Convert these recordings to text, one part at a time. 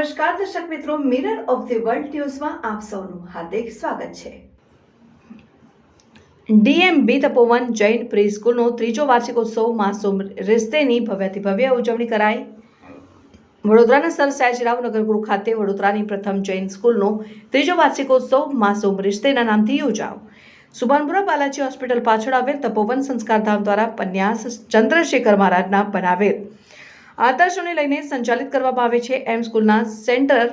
નમસ્કાર દર્શક મિત્રો, મિરર ઓફ ધ વર્લ્ડ ન્યૂઝમાં આપ સૌનું હાર્દિક સ્વાગત છે। ડીએમબી તપોવન જૈન પ્રી સ્કૂલનો ત્રીજો વાર્ષિકોત્સવ માસૂમ રિશ્તેની ભવ્યથી ભવ્ય ઉજવણી કરાઈ। વડોદરાના સર સયાજીરાવ નગરગૃહ ખાતે વડોદરાની પ્રથમ જૈન સ્કૂલનો ત્રીજો વાર્ષિકોત્સવ માસૂમ રિશ્તેના નામથી યોજાયો। સુભાનપુરા બાલાજી હોસ્પિટલ પાછળ આવેલ તપોવન સંસ્કારધામ દ્વારા પન્યાસ ચંદ્રશેખર મહારાજના બનાવેલ આદર્શોને લઈને સંચાલિત કરવામાં આવે છે। એમ સ્કૂલના સેન્ટર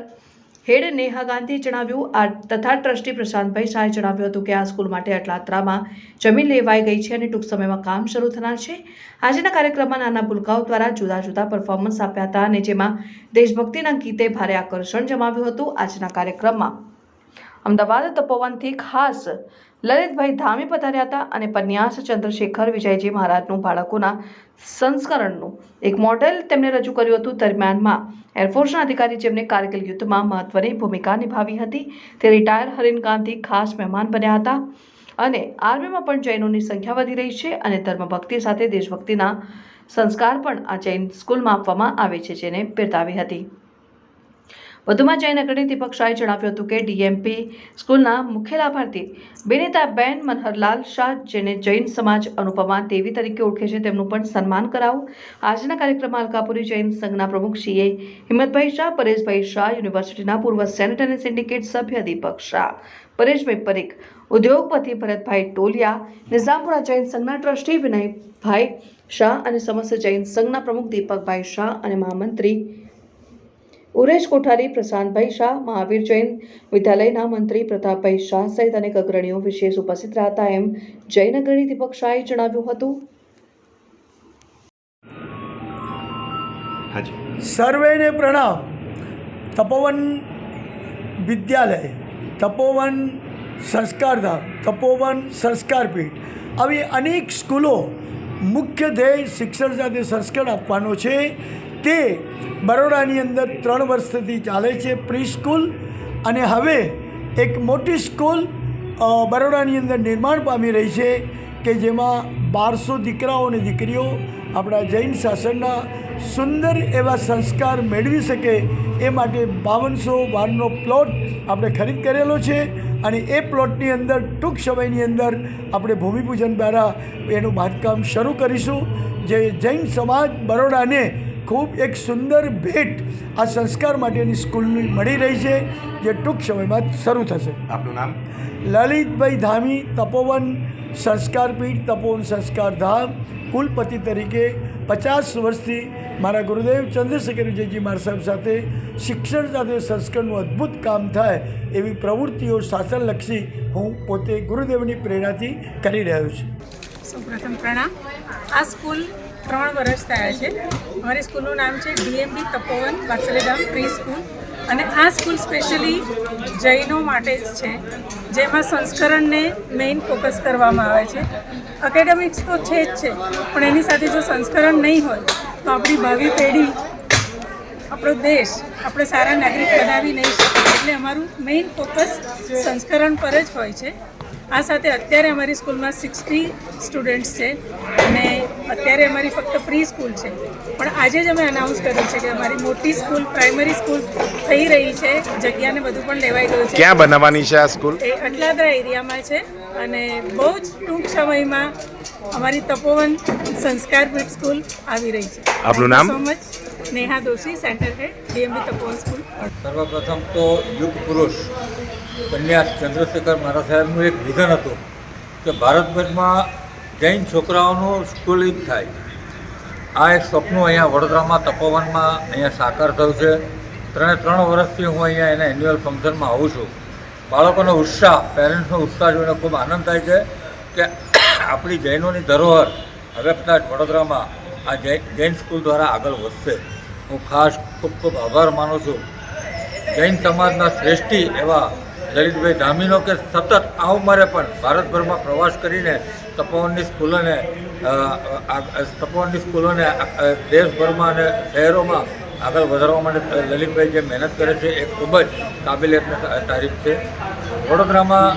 હેડ નેહા ગાંધીએ જણાવ્યું તથા ટ્રસ્ટી પ્રશાંતભાઈ શાહે જણાવ્યું હતું કે આ સ્કૂલ માટે અટલાત્રામાં જમીન લેવાઈ ગઈ છે અને ટૂંક સમયમાં કામ શરૂ થનાર છે। આજના કાર્યક્રમમાં નાના ભૂલકાઓ દ્વારા જુદા જુદા પરફોર્મન્સ આપ્યા હતા અને જેમાં દેશભક્તિના ગીતે ભારે આકર્ષણ જમાવ્યું હતું। આજના કાર્યક્રમમાં અમદાવાદ તપોવનથી ખાસ લલિતભાઈ ધામી પધાર્યા હતા અને પન્યાસ ચંદ્રશેખર વિજયજી મહારાજનું બાળકોના સંસ્કરણનું એક મોડેલ તેમણે રજૂ કર્યું હતું। દરમિયાનમાં એરફોર્સના અધિકારી જેમને કારગિલ યુદ્ધમાં મહત્વની ભૂમિકા નિભાવી હતી તે રિટાયર હરીન ગાંધી ખાસ મહેમાન બન્યા હતા અને આર્મીમાં પણ જૈનોની સંખ્યા વધી રહી છે અને ધર્મભક્તિ સાથે દેશભક્તિના સંસ્કાર પણ આ જૈન સ્કૂલમાં આપવામાં આવે છે જેને બિરદાવી હતી। વધુમાં જૈન અગ્રણી દીપક શાહે જણાવ્યું હતું કે ડીએમપી સ્કૂલના મુખ્ય લાભાર્થી બિનિતાબેન મનહરલાલ શાહ જેને જૈન સમાજ અનુપમા દેવી તરીકે ઓળખે છે તેમનું પણ સન્માન કરાવું। આજના કાર્યક્રમમાં અલકાપુરી જૈન સંઘના પ્રમુખ સીએ હિંમતભાઈ શાહ, પરેશભાઈ શાહ, યુનિવર્સિટીના પૂર્વ સેનેટ અને સિન્ડિકેટ સભ્ય દીપક શાહ, પરેશભાઈ પરીખ, ઉદ્યોગપતિ ભરતભાઈ ટોલિયા, નિઝામપુરા જૈન સંઘના ટ્રસ્ટી વિનયભાઈ શાહ અને સમસ્ત જૈન સંઘના પ્રમુખ દીપકભાઈ શાહ અને મહામંત્રી ઉરેશ કોઠારી, પ્રશાંતભાઈ શાહ, મહાવીર જૈન વિદ્યાલયના મંત્રી પ્રતાપભાઈ શાહ સહિત અનેક અગ્રણીઓ વિશેષ ઉપસ્થિત રહ્યા હતા। એમ જૈન અગ્રણી દીપક શાહે જણાવ્યું હતું। સર્વેને પ્રણામ। તપોવન વિદ્યાલય, તપોવન સંસ્કારધામ, તપોવન સંસ્કારપીઠ આવી અનેક સ્કૂલો મુખ્ય ધ્યેય શિક્ષણ સાથે સંસ્કાર આપવાનો છે તે બરોડાની અંદર 3 વર્ષથી ચાલે છે પ્રી સ્કૂલ અને હવે એક મોટી સ્કૂલ બરોડાની અંદર નિર્માણ પામી રહી છે કે જેમાં 1200 દીકરાઓ અને દીકરીઓ આપણા જૈન શાસનના સુંદર એવા સંસ્કાર મેળવી શકે એ માટે 5200 વારનો પ્લોટ આપણે ખરીદ કરેલો છે અને એ પ્લોટની અંદર ટૂંક સમયની અંદર આપણે ભૂમિપૂજન દ્વારા એનું બાંધકામ શરૂ કરીશું જે જૈન સમાજ બરોડાને ખૂબ એક સુંદર ભેટ આ સંસ્કાર માટેની સ્કૂલની મળી રહી છે જે ટૂંક સમયમાં શરૂ થશે। આપનું નામ? લલિતભાઈ ધામી, તપોવન સંસ્કારપીઠ, તપોવન સંસ્કારધામ કુલપતિ તરીકે 50 વર્ષથી મારા ગુરુદેવ ચંદ્રશેખર વિજયજી મહારાજ સાહેબ સાથે શિક્ષણ સાથે સંસ્કારનું અદ્ભુત કામ થાય એવી પ્રવૃત્તિઓ શાસનલક્ષી હું પોતે ગુરુદેવની પ્રેરણાથી કરી રહ્યો છું। સૌપ્રથમ પ્રણામ। આ સ્કૂલ 3 વર્ષ થયા છે। અમારી સ્કૂલનું નામ છે ડીએમબી તપોવન વાત્સલ્યધામ પ્રી સ્કૂલ અને આ સ્કૂલ સ્પેશિયલી જૈનો માટે જ છે જેમાં સંસ્કરણને મેઇન ફોકસ કરવામાં આવે છે। એકેડેમિક્સ તો છે જ છે પણ એની સાથે જો સંસ્કરણ નહીં હોય તો આપણી ભાવિ પેઢી, આપણો દેશ આપણે સારા નાગરિક બનાવી નહીં શકીએ એટલે અમારું મેઇન ફોકસ સંસ્કરણ પર જ હોય છે। આ સાથે અત્યારે અમારી સ્કૂલમાં 60 સ્ટુડન્ટ્સ છે અને અત્યારે અમારી ફક્ત પ્રી સ્કૂલ છે પણ આજે જ અમે અનાઉન્સ કર્યું છે કે અમારી મોટી સ્કૂલ પ્રાઇમરી સ્કૂલ થઈ રહી છે। જગ્યાને બધું પણ લેવાઈ ગયું છે। ક્યાં બનાવવાની છે આ સ્કૂલ? એ અટલાદરા એરિયામાં છે અને બહુ જ ટૂંક સમયમાં અમારી તપોવન સંસ્કારપીઠ સ્કૂલ આવી રહી છે। આપનું નામ? So much Neha Doshi, centre head DMB Tapovan school. સર્વપ્રથમ તો યુગ પુરુષ પન્યાસ ચંદ્રશેખર મહારાજ સાહેબનું એક વિઝન હતું કે ભારતભરમાં જૈન છોકરાઓનું સ્કૂલિંગ થાય। આ એક સપનું અહીંયા વડોદરામાં તપોવનમાં અહીંયા સાકાર થયું છે। 3 વર્ષથી હું અહીંયા એના એન્યુઅલ ફંક્શનમાં આવું છું। બાળકોનો ઉત્સાહ, પેરેન્ટ્સનો ઉત્સાહ જોઈને ખૂબ આનંદ થાય છે કે આપણી જૈનોની ધરોહર હવે કદાચ વડોદરામાં આ જૈન સ્કૂલ દ્વારા આગળ વધશે। હું ખાસ ખૂબ આભાર માનું છું જૈન સમાજના શ્રેષ્ઠી એવા લલિતભાઈ ધામીનો કે સતત આ ઉંમરે પણ ભારતભરમાં પ્રવાસ કરીને તપોવનની સ્કૂલોને દેશભરમાં અને શહેરોમાં આગળ વધારવા માટે લલિતભાઈ જે મહેનત કરે છે એ ખૂબ જ કાબિલિયતની તારીફ છે। વડોદરામાં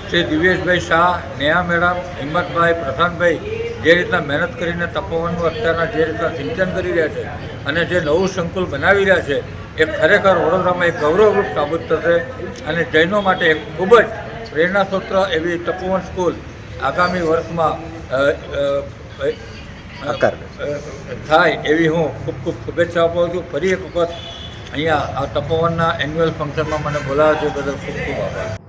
શ્રી દિવ્યેશભાઈ શાહ, નેહા મેડમ, હિંમતભાઈ, પ્રશાંતભાઈ જે રીતના મહેનત કરીને તપોવનનું અત્યારના જે રીતના સિંચન કરી રહ્યા છે અને જે નવું સંકુલ બનાવી રહ્યા છે એ ખરેખર વડોદરામાં એક ગૌરવરૂપ સાબિત થશે અને જૈનો માટે એક ખૂબ જ પ્રેરણાસૂત્ર એવી તપોવન સ્કૂલ આગામી વર્ષમાં થાય એવી હું ખૂબ ખૂબ શુભેચ્છા આપું છું. ફરી એક વખત અહીંયા આ તપોવનના એન્યુઅલ ફંક્શનમાં મને બોલાવ્યો છે બદલ ખૂબ ખૂબ આભાર.